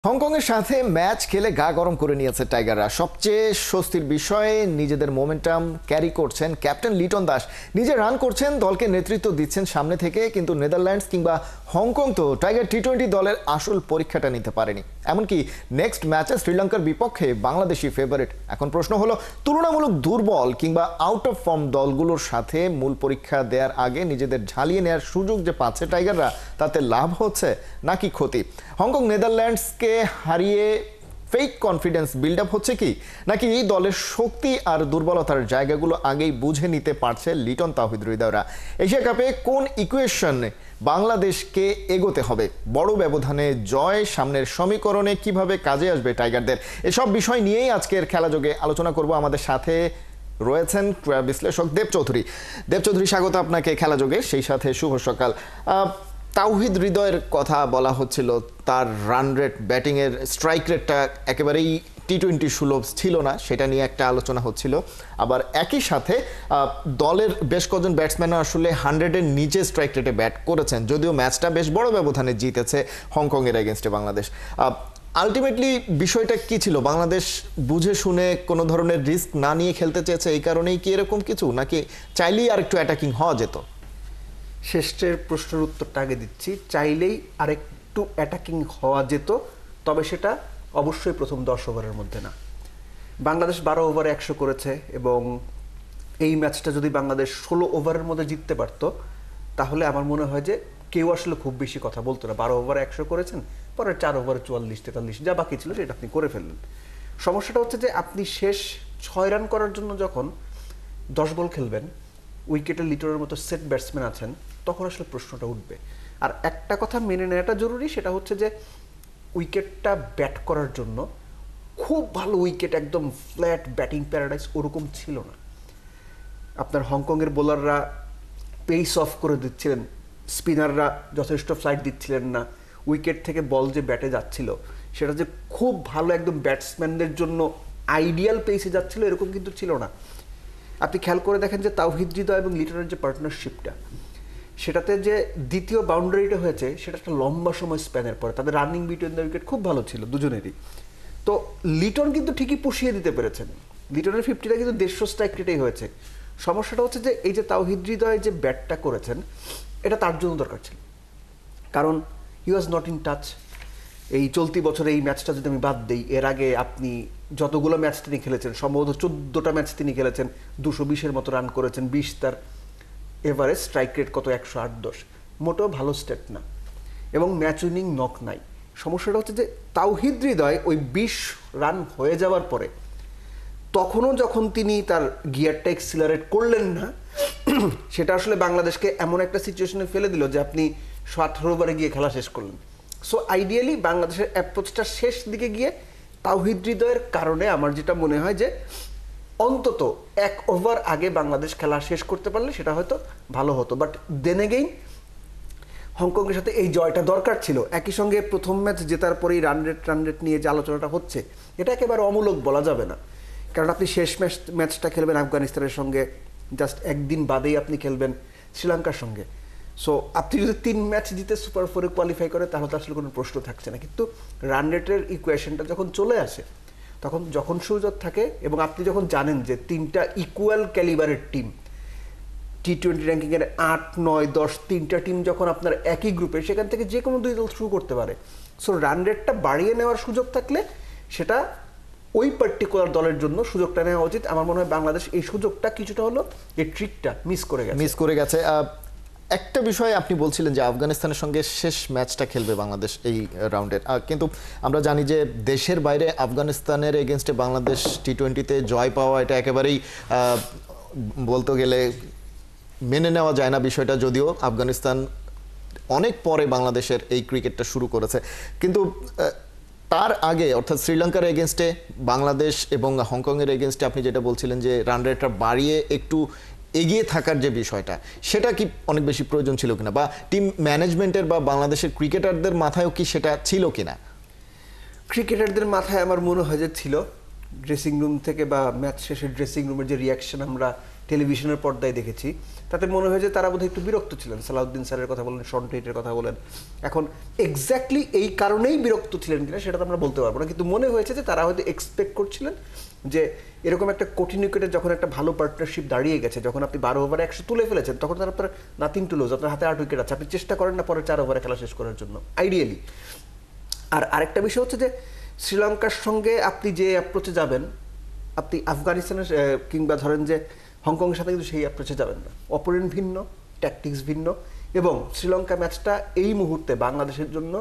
হংকংয়ের সাথে ম্যাচ খেলে গা গরম করে নিয়েছে টাইগাররা। সবচেয়ে স্বস্তির বিষয়ে নিজেদের মোমেন্টাম ক্যারি করছেন ক্যাপ্টেন লিটন দাস। নিজে রান করছেন, দলকে নেতৃত্ব দিচ্ছেন সামনে থেকে। কিন্তু নেদারল্যান্ডস কিংবা হংকং তো টাইগার টি-20 দলের আসল পরীক্ষাটা নিতে পারেনি। এমনকি নেক্সট ম্যাচে শ্রীলঙ্কার বিপক্ষে বাংলাদেশি ফেভারিট। এখন প্রশ্ন হলো, তুলনামূলক দুর্বল কিংবা আউট অফ ফর্ম দলগুলোর সাথে মূল পরীক্ষা দেওয়ার আগে নিজেদের ঝালিয়ে নেওয়ার সুযোগ যে পাচ্ছে টাইগাররা, তাতে লাভ হচ্ছে নাকি ক্ষতি? হংকং নেদারল্যান্ডসকে হারিয়ে ফেক কনফিডেন্স বিল্ড আপ হচ্ছে কি, নাকি দলের শক্তি আর দুর্বলতার জায়গাগুলো আগেই বুঝে নিতে পারছে লিটন তাওহিদ হৃদয়রা? এশিয়া কাপে কোন ইকুয়েশনে বাংলাদেশকে এগোতে হবে? বড় ব্যবধানে জয় সামনের সমীকরণে কিভাবে কাজে আসবে টাইগারদের? এসব বিষয় নিয়েই আজকের খেলাযোগে আলোচনা করব। আমাদের সাথে রয়েছেন ক্রীড়া বিশ্লেষক দেব চৌধুরী। দেব চৌধুরী, স্বাগত আপনাকে খেলাযোগে। সেই সাথে শুভ সকাল। তাওহিদ হৃদয়ের কথা বলা হচ্ছিল, তার রান রেট, ব্যাটিংয়ের স্ট্রাইক রেটটা একেবারেই টি-20 সুলভ ছিল না, সেটা নিয়ে একটা আলোচনা হচ্ছিল। আবার একই সাথে দলের বেশ কজন ব্যাটসম্যানও আসলে 100-এর নিচে স্ট্রাইক রেটে ব্যাট করেছেন, যদিও ম্যাচটা বেশ বড় ব্যবধানে জিতেছে হংকংয়ের এগেনস্টে বাংলাদেশ। আলটিমেটলি বিষয়টা কি ছিল? বাংলাদেশ বুঝে শুনে কোনো ধরনের রিস্ক না নিয়ে খেলতে চেয়েছে, এই কারণেই কি এরকম কিছু, নাকি চাইলেই আর একটু অ্যাটাকিং হওয়া যেত? শেষের প্রশ্নের উত্তরটা আগে দিচ্ছি। চাইলেই আরেকটু অ্যাটাকিং হওয়া যেত, তবে সেটা অবশ্যই প্রথম 10 ওভারের মধ্যে না। বাংলাদেশ 12 ওভারে 100 করেছে, এবং এই ম্যাচটা যদি বাংলাদেশ 16 ওভারের মধ্যে জিততে পারতো, তাহলে আমার মনে হয় যে কেউ আসলে খুব বেশি কথা বলতো না। 12 ওভারে 100 করেছেন, পরে 4 ওভারে 44-43 যা বাকি ছিল সেটা আপনি করে ফেললেন। সমস্যাটা হচ্ছে যে আপনি শেষ 6 রান করার জন্য যখন 10 বল খেলবেন, উইকেটে লিটনের মতো সেট ব্যাটসম্যান আছেন, তখন আসলে প্রশ্নটা উঠবে। আর একটা কথা মেনে নেওয়াটা জরুরি, সেটা হচ্ছে যে উইকেটটা ব্যাট করার জন্য খুব ভালো উইকেট, একদম ফ্ল্যাট ব্যাটিং প্যারাডাইস ওরকম ছিল না। আপনার হংকংয়ের বোলাররা পেস অফ করে দিচ্ছিলেন, স্পিনাররা যথেষ্ট ফ্লাইট দিচ্ছিলেন না। উইকেট থেকে বল যে ব্যাটে যাচ্ছিল, সেটা যে খুব ভালো একদম ব্যাটসম্যানদের জন্য আইডিয়াল পেসে যাচ্ছিল, এরকম কিন্তু ছিল না। আপনি খেয়াল করে দেখেন যে তাওহিদ হৃদয় এবং লিটনের যে পার্টনারশিপটা, সেটাতে যে দ্বিতীয় বাউন্ডারিটা হয়েছে, সেটা একটা লম্বা সময় স্প্যানের পরে তাদের রানিং বিটুইন দ্য উইকেট খুব ভালো ছিল দুজনেরই। তো লিটন কিন্তু ঠিকই পুষিয়ে দিতে পেরেছেন। লিটনের 50টা কিন্তু 150 স্ট্রাইক রেটেই হয়েছে। সমস্যাটা হচ্ছে যে এই যে তাওহিদ হৃদয় যে ব্যাটটা করেছেন, এটা তার জন্য দরকার ছিল, কারণ হি ওয়াজ নট ইন টাচ। এই চলতি বছরে এই ম্যাচটা যদি আমি বাদ দিই, এর আগে আপনি যতগুলো ম্যাচ তিনি খেলেছেন, সম্ভবত 14টা ম্যাচ তিনি খেলেছেন, 220-এর মতো রান করেছেন, 20 তার এভারেজ, স্ট্রাইক রেট কত 108-10, মোটেও ভালো স্টেট না, এবং ম্যাচ উইনিং নক নাই। সমস্যাটা হচ্ছে যে তাওহিদ হৃদয় ওই 20 রান হয়ে যাওয়ার পরে তখনও যখন তিনি তার গিয়ারটা এক্সিলারেট করলেন না, সেটা আসলে বাংলাদেশকে এমন একটা সিচুয়েশনে ফেলে দিল যে আপনি 17 ওভারে গিয়ে খেলা শেষ করলেন। সো আইডিয়ালি বাংলাদেশের অ্যাপ্রোচটা শেষ দিকে গিয়ে তাওহিদ হৃদয়ের কারণে আমার যেটা মনে হয় যে অন্তত 1 ওভার আগে বাংলাদেশ খেলা শেষ করতে পারলে সেটা হয়তো ভালো হতো। বাট দেন এগেইন হংকংয়ের সাথে এই জয়টা দরকার ছিল। একই সঙ্গে প্রথম ম্যাচ জেতার পরেই রান রেট নিয়ে যে আলোচনাটা হচ্ছে, এটা একেবারে অমূলক বলা যাবে না, কারণ আপনি শেষ ম্যাচটা খেলবেন আফগানিস্তানের সঙ্গে, জাস্ট একদিন বাদেই আপনি খেলবেন শ্রীলঙ্কার সঙ্গে। সো আপনি যদি 3 ম্যাচ জিতে সুপার 4-এ কোয়ালিফাই করে, তাহলে তো আসলে কোনো প্রশ্ন থাকছে না। কিন্তু রান রেটের ইকুয়েশনটা যখন চলে আসে, তখন যখন সুযোগ থাকে, এবং আপনি যখন জানেন যে 3টা ইকুয়াল ক্যালিবারের টিম, টি-20 র্যাঙ্কিংয়ের 8, 9, 10 3টা টিম যখন আপনার একই গ্রুপে, সেখান থেকে যে কোনো 2 দল শুরু করতে পারে। সো রান রেটটা বাড়িয়ে নেওয়ার সুযোগ থাকলে সেটা ওই পার্টিকুলার দলের জন্য সুযোগটা নেওয়া উচিত। আমার মনে হয় বাংলাদেশ এই সুযোগটা কিছুটা হলো, এই ট্রিকটা মিস করে গেছে। একটা বিষয় আপনি বলছিলেন যে আফগানিস্তানের সঙ্গে শেষ ম্যাচটা খেলবে বাংলাদেশ এই রাউন্ডের, কিন্তু আমরা জানি যে দেশের বাইরে আফগানিস্তানের এগেনস্টে বাংলাদেশ টি-20-তে জয় পাওয়া, এটা একেবারেই বলতে গেলে মেনে নেওয়া যায় না বিষয়টা। যদিও আফগানিস্তান অনেক পরে বাংলাদেশের এই ক্রিকেটটা শুরু করেছে, কিন্তু তার আগে অর্থাৎ শ্রীলঙ্কার এগেনস্টে বাংলাদেশ এবং হংকংয়ের এগেনস্টে আপনি যেটা বলছিলেন যে রান রেটটা বাড়িয়ে একটু এগিয়ে থাকার যে বিষয়টা, সেটা কি অনেক বেশি প্রয়োজন ছিল কিনা, বা টিম ম্যানেজমেন্টের বা বাংলাদেশের ক্রিকেটারদের মাথায়ও কি সেটা ছিল কিনা? ক্রিকেটারদের মাথায় আমার মনে হয় যে ছিল। ড্রেসিং রুম থেকে বা ম্যাচ শেষে ড্রেসিং রুমের যে রিয়াকশন আমরা টেলিভিশনের পর্দায় দেখেছি, তাতে মনে হয় যে তারা বোধহয় একটু বিরক্ত ছিলেন। সালাউদ্দিন স্যারের কথা বলেন, শন টেটের কথা বলেন, এখন এক্স্যাক্টলি এই কারণেই বিরক্ত ছিলেন কিনা সেটা তো আমরা বলতে পারবো না, কিন্তু মনে হয়েছে যে তারা হয়তো এক্সপেক্ট করছিলেন যে এরকম একটা কঠিন উইকেটে যখন একটা ভালো পার্টনারশিপ দাঁড়িয়ে গেছে, যখন আপনি 12 ওভারে 100 তুলে ফেলেছেন, তখন তার আপনার নাথিং টু লুজ, আপনার হাতে 8 উইকেট আছে, আপনি চেষ্টা করেন না পরে 4 ওভারে খেলা শেষ করার জন্য আইডিয়ালি। আর আরেকটা বিষয় হচ্ছে যে শ্রীলঙ্কার সঙ্গে আপনি যে অ্যাপ্রোচে যাবেন, আপনি আফগানিস্তানের কিংবা ধরেন যে হংকংয়ের সাথে কিন্তু সেই অ্যাপ্রোচে যাবেন না। অপোনেন্ট ভিন্ন, ট্যাকটিক্স ভিন্ন, এবং শ্রীলঙ্কা ম্যাচটা এই মুহূর্তে বাংলাদেশের জন্য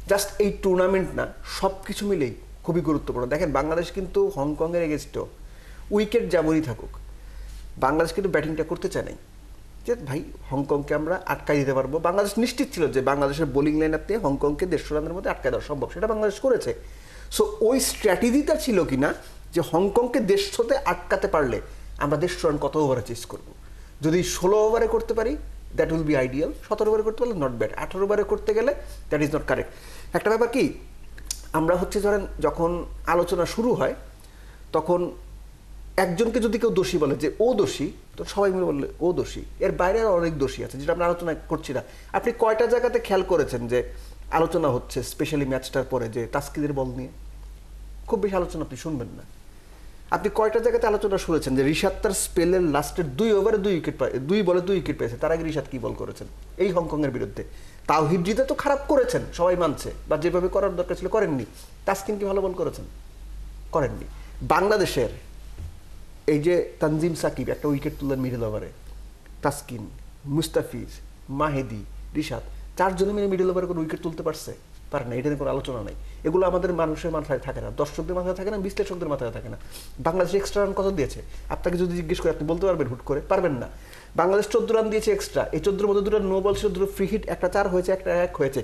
জাস্ট এই টুর্নামেন্ট না, সব কিছু মিলেই খুবই গুরুত্বপূর্ণ। দেখেন বাংলাদেশ কিন্তু হংকংয়ের এগেনস্টেও উইকেট যেমনই থাকুক, বাংলাদেশ কিন্তু ব্যাটিংটা করতে চায় নাই যে ভাই হংকংকে আমরা আটকাই দিতে পারবো। বাংলাদেশ নিশ্চিত ছিল যে বাংলাদেশের বোলিং লাইন আপতে হংকংকে 150 রানের মধ্যে আটকায় দেওয়া সম্ভব, সেটা বাংলাদেশ করেছে। সো ওই স্ট্র্যাটেজিটা ছিল কিনা যে হংকংকে 150-তে আটকাতে পারলে আমরা 150 রান কত ওভারে চেস করবো। যদি 16 ওভারে করতে পারি দ্যাট উইল বি আইডিয়াল, 17 ওভারে করতে পারলে নট ব্যাড, 18 ওভারে করতে গেলে দ্যাট ইজ নট কারেক্ট। একটা ব্যাপার কি, আমরা হচ্ছে ধরেন যখন আলোচনা শুরু হয় তখন একজনকে যদি কেউ দোষী বলে যে ও দোষী, তো সবাই মিলে বললে ও দোষী, এর বাইরে আর অনেক দোষী আছে যেটা আমরা আলোচনা করছি না। আপনি কয়টা জায়গাতে খেয়াল করেছেন যে আলোচনা হচ্ছে স্পেশালি ম্যাচটার পরে যে তাসকিনের বল নিয়ে? খুব বেশি আলোচনা আপনি শুনবেন না। আপনি কয়টা জায়গাতে আলোচনা শুনেছেন যে রিশাদ তার স্পেলের লাস্টের 2 ওভারে 2 উইকেট পায়, 2 বলে 2 উইকেট পেয়েছে, তার আগে রিশাদ কি বল করেছেন এই হংকংয়ের বিরুদ্ধে? তাওহিদ জিদে তো খারাপ করেছেন, সবাই মানছে, বা যেভাবে করার দরকার ছিল করেননি। তাসকিন কি ভালো বল করেছেন? করেননি। বাংলাদেশের এই যে তানজিম সাকিব একটা উইকেট তুললেন মিডল ওভারে, তাসকিন, মুস্তাফিজ, মাহেদি, রিশাদ 4 জনে মিলে মিডল ওভারে কোনো উইকেট তুলতে পারছে? পারে না, এটা নিয়ে কোনো আলোচনা নাই। এগুলো আমাদের মানুষের মাথায় থাকে না, দর্শকদের মাথায় থাকে না, বিশ্লেষকদের মাথায় থাকে না। বাংলাদেশ এক্সট্রা রান কত দিয়েছে আপনাকে যদি জিজ্ঞেস করে আপনি বলতে পারবেন হুট করে? পারবেন না। বাংলাদেশ 14 রান দিয়েছে এক্সট্রা, এই 14-এর মধ্যে 2টা নো বল ছিল, 2টো ফ্রি হিট, একটা 4 হয়েছে, একটা 1 হয়েছে।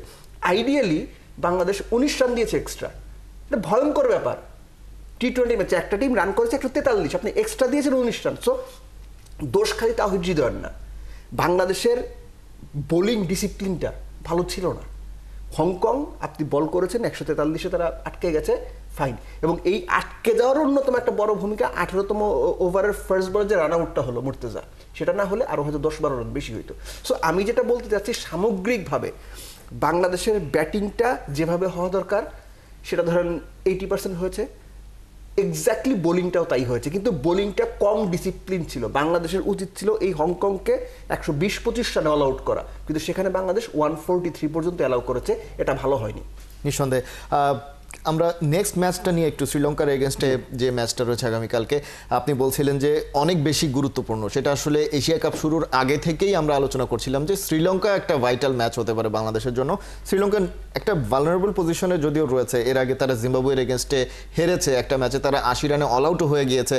আইডিয়ালি বাংলাদেশ 19 রান দিয়েছে এক্সট্রা, এটা ভয়ঙ্কর ব্যাপার। টি-20 ম্যাচে একটা টিম রান করেছে 143, আপনি এক্সট্রা দিয়েছেন 19 রান। সো দোষ খালি তাওহিদ হৃদয়ের না, বাংলাদেশের বোলিং ডিসিপ্লিনটা ভালো ছিল না। হংকং আপনি বল করেছেন 143-এ, তারা আটকে গেছে, ফাইন। এবং এই আটকে যাওয়ার অন্যতম একটা বড় ভূমিকা 18তম ওভারের ফার্স্ট বলে যে রান আউটটা হলো মুর্তেজা, সেটা না হলে আরও হয়তো 10-12 রান বেশি হইতো। সো আমি যেটা বলতে চাচ্ছি, সামগ্রিকভাবে বাংলাদেশের ব্যাটিংটা যেভাবে হওয়া দরকার সেটা ধরেন 80% হয়েছে, এক্স্যাক্টলি বোলিংটাও তাই হয়েছে, কিন্তু বোলিংটা কম ডিসিপ্লিন ছিল। বাংলাদেশের উচিত ছিল এই হংকংকে 120-25 রানে অল আউট করা, কিন্তু সেখানে বাংলাদেশ 143 পর্যন্ত অ্যালাউ করেছে, এটা ভালো হয়নি নিঃসন্দেহে। আমরা নেক্সট ম্যাচটা নিয়ে একটু, শ্রীলঙ্কার এগেনস্টে যে ম্যাচটা রয়েছে আগামীকালকে, আপনি বলছিলেন যে অনেক বেশি গুরুত্বপূর্ণ। সেটা আসলে এশিয়া কাপ শুরুর আগে থেকেই আমরা আলোচনা করছিলাম যে শ্রীলঙ্কা একটা ভাইটাল ম্যাচ হতে পারে বাংলাদেশের জন্য। শ্রীলঙ্কার একটা ভালনারেবল পজিশনে যদিও রয়েছে, এর আগে তারা জিম্বাবুয়ের এগেনস্টে হেরেছে একটা ম্যাচে, তারা 80 রানে অল আউটও হয়ে গিয়েছে।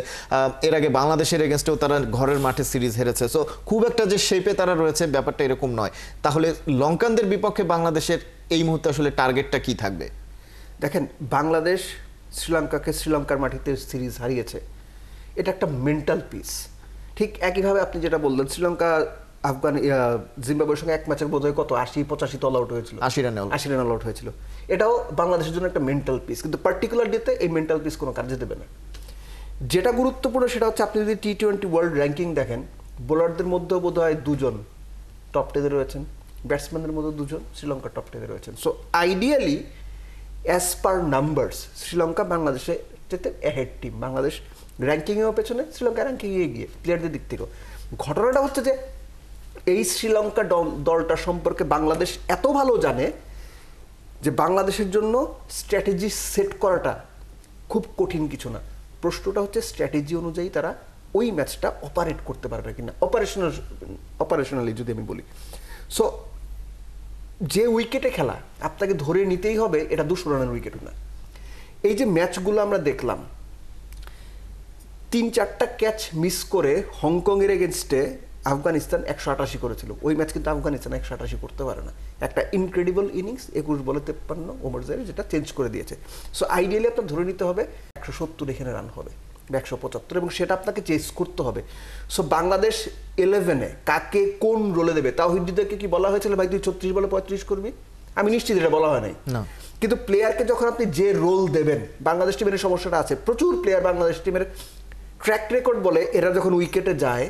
এর আগে বাংলাদেশের এগেনস্টেও তারা ঘরের মাঠে সিরিজ হেরেছে। সো খুব একটা যে শেপে তারা রয়েছে ব্যাপারটা এরকম নয়। তাহলে লঙ্কানদের বিপক্ষে বাংলাদেশের এই মুহূর্তে আসলে টার্গেটটা কি থাকবে? দেখেন, বাংলাদেশ শ্রীলঙ্কাকে শ্রীলঙ্কার মাটিতে সিরিজ হারিয়েছে, এটা একটা মেন্টাল পিস। ঠিক একইভাবে আপনি যেটা বললেন, শ্রীলঙ্কা জিম্বাবুয়ের সঙ্গে এক ম্যাচের বোধহয় কত 80-85 অল আউট হয়েছিল, 80 রানে অল আউট হয়েছিল। এটাও বাংলাদেশের জন্য একটা মেন্টাল পিস, কিন্তু পার্টিকুলার ডেতে এই মেন্টাল পিস কোনো কাজে দেবে না। যেটা গুরুত্বপূর্ণ সেটা হচ্ছে আপনি যদি টি-20 ওয়ার্ল্ড র্যাঙ্কিং দেখেন, বোলারদের মধ্যেও বোধহয় 2 জন টপ 10-এ রয়েছেন, ব্যাটসম্যানদের মধ্যে 2 জন শ্রীলঙ্কার টপ 10-এ রয়েছেন। So ideally as per numbers Sri Lanka বাংলাদেশে যেতে অ্যাহেড টিম। বাংলাদেশ র্যাঙ্কিংয়েও পেছনে, শ্রীলঙ্কা র্যাঙ্কিংয়ে এগিয়ে প্লেয়ারদের দিক থেকেও। ঘটনাটা হচ্ছে যে এই শ্রীলঙ্কা দলটা সম্পর্কে বাংলাদেশ এত ভালো জানে যে বাংলাদেশের জন্য স্ট্র্যাটেজি সেট করাটা খুব কঠিন কিছু না। প্রশ্নটা হচ্ছে স্ট্র্যাটেজি অনুযায়ী তারা ওই ম্যাচটা অপারেট করতে পারবে কিনা, অপারেশনালি যদি আমি বলি। সো যে উইকেটে খেলা আপনাকে ধরে নিতেই হবে, এটা 200 রানের উইকেটও না। এই যে ম্যাচগুলো আমরা দেখলাম, 3-4টা ক্যাচ মিস করে হংকংয়ের এগেনস্টে আফগানিস্তান 188 করেছিল। ওই ম্যাচ কিন্তু আফগানিস্তান 188 করতে পারে না। একটা ইনক্রেডিবল ইনিংস 21 বলে 53 ওমর জারি, যেটা চেঞ্জ করে দিয়েছে। সো আইডিয়ালি আপনার ধরে নিতে হবে 170 এখানে রান হবে, 175, এবং সেটা আপনাকে চেস করতে হবে। সো বাংলাদেশ 11-এ কাকে কোন রোলে দেবে? তাওহিদ হৃদয়কে কি বলা হয়েছিল ভাই তুই 36 বলে 35 করবি? আমি নিশ্চিত এটা বলা হয় নাই। কিন্তু প্লেয়ারকে যখন আপনি যে রোল দেবেন, বাংলাদেশ টিমের সমস্যাটা আছে, প্রচুর প্লেয়ার বাংলাদেশ টিমের ট্র্যাক রেকর্ড বলে এরা যখন উইকেটে যায়,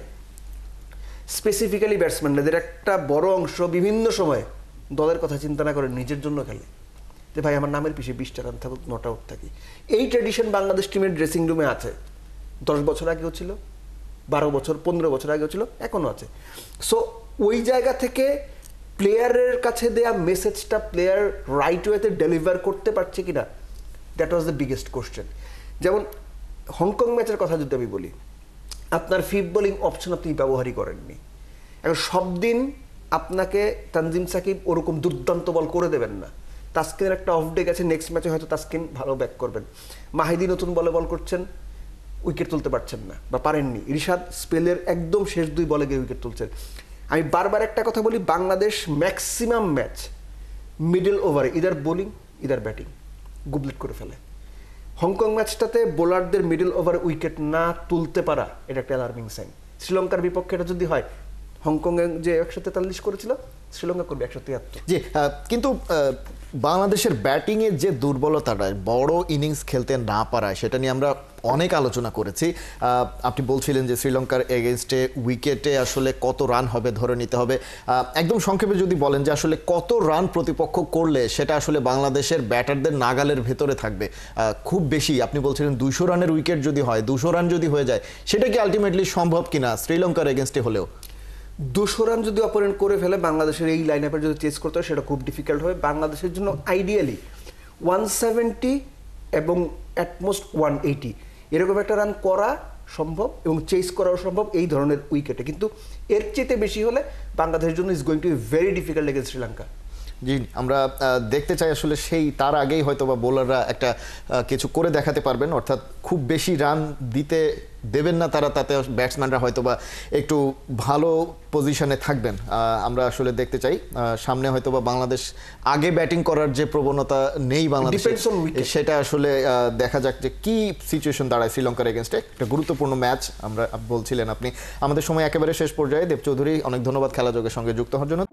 স্পেসিফিক্যালি ব্যাটসম্যানদের একটা বড় অংশ বিভিন্ন সময় দলের কথা চিন্তা না করে নিজের জন্য খেলে, যে ভাই আমার নামের পিছিয়ে 20টা রান থাকুক, নট আউট থাকি। এই ট্র্যাডিশন বাংলাদেশ টিমের ড্রেসিং রুমে আছে। 10 বছর আগেও ছিল, 12 বছর 15 বছর আগেও ছিল, এখনও আছে। সো ওই জায়গা থেকে প্লেয়ারের কাছে দেয়া মেসেজটা প্লেয়ার রাইট ওয়েতে ডেলিভার করতে পারছে কিনা, that was the biggest question. যেমন হংকং ম্যাচের কথা যদি আমি বলি, আপনার ফিফথ বোলিং অপশন আপনি ব্যবহারই করেননি। এখন সব দিন আপনাকে তানজিম সাকিব ওরকম দুর্দান্ত বল করে দেবেন না। তাসকিনের একটা অফ ডে গেছে, নেক্সট ম্যাচে হয়তো তাসকিন ভালো ব্যাক করবেন। মাহিদি নতুন বলে বল করছেন, উইকেট তুলতে পারছেন না বা পারেননি। রিশাদ স্পেলের একদম শেষ 2 বলে গিয়ে উইকেট তুলছেন। আমি বারবার একটা কথা বলি, বাংলাদেশ ম্যাক্সিমাম ম্যাচ মিডল ওভারে ইদার বোলিং ইদার ব্যাটিং গুবলেট করে ফেলে। হংকং ম্যাচটাতে বোলারদের মিডল ওভারে উইকেট না তুলতে পারা, এটা একটা অ্যালার্মিং সাইন। শ্রীলঙ্কার বিপক্ষে এটা যদি হয়, হংকংয়ে যে 143 করেছিল, শ্রীলঙ্কা করবে 173। জি, কিন্তু বাংলাদেশের ব্যাটিংয়ে যে দুর্বলতাটা, বড় ইনিংস খেলতে না পারায়, সেটা নিয়ে আমরা অনেক আলোচনা করেছি। আপনি বলছিলেন যে শ্রীলঙ্কার এগেনস্টে উইকেটে আসলে কত রান হবে ধরে নিতে হবে। একদম সংক্ষেপে যদি বলেন যে আসলে কত রান প্রতিপক্ষ করলে সেটা আসলে বাংলাদেশের ব্যাটারদের নাগালের ভেতরে থাকবে। খুব বেশি আপনি বলছিলেন 200 রানের উইকেট যদি হয়, 200 রান যদি হয়ে যায়, সেটা কি আলটিমেটলি সম্ভব কিনা শ্রীলঙ্কার এগেনস্টে হলেও? 200 রান যদি অপোনেন্ট করে ফেলে, বাংলাদেশের এই লাইন আপের যদি চেস করতে হয়, সেটা খুব ডিফিকাল্ট হবে বাংলাদেশের জন্য। আইডিয়ালি 170 এবং অ্যাটমোস্ট 180 এরকম একটা রান করা সম্ভব এবং চেস করাও সম্ভব এই ধরনের উইকেটে। কিন্তু এর চেয়ে বেশি হলে বাংলাদেশের জন্য is going to be very difficult against Sri Lanka. জি, আমরা দেখতে চাই আসলে সেই তার আগেই হয়তো বা বোলাররা একটা কিছু করে দেখাতে পারবেন, অর্থাৎ খুব বেশি রান দিতে দেবেন না তারা, তাতে ব্যাটসম্যানরা হয়তো বা একটু ভালো পজিশনে থাকবেন। আমরা আসলে দেখতে চাই সামনে হয়তো বা বাংলাদেশ আগে ব্যাটিং করার যে প্রবণতা নেই বাংলাদেশ, সেটা আসলে দেখা যাক যে কি সিচুয়েশন দাঁড়ায় শ্রীলঙ্কার এগেনস্টে। একটা গুরুত্বপূর্ণ ম্যাচ আমরা বলছিলেন আপনি। আমাদের সময় একেবারে শেষ পর্যায়ে। দেব চৌধুরী, অনেক ধন্যবাদ খেলা যোগের সঙ্গে যুক্ত হওয়ার জন্য।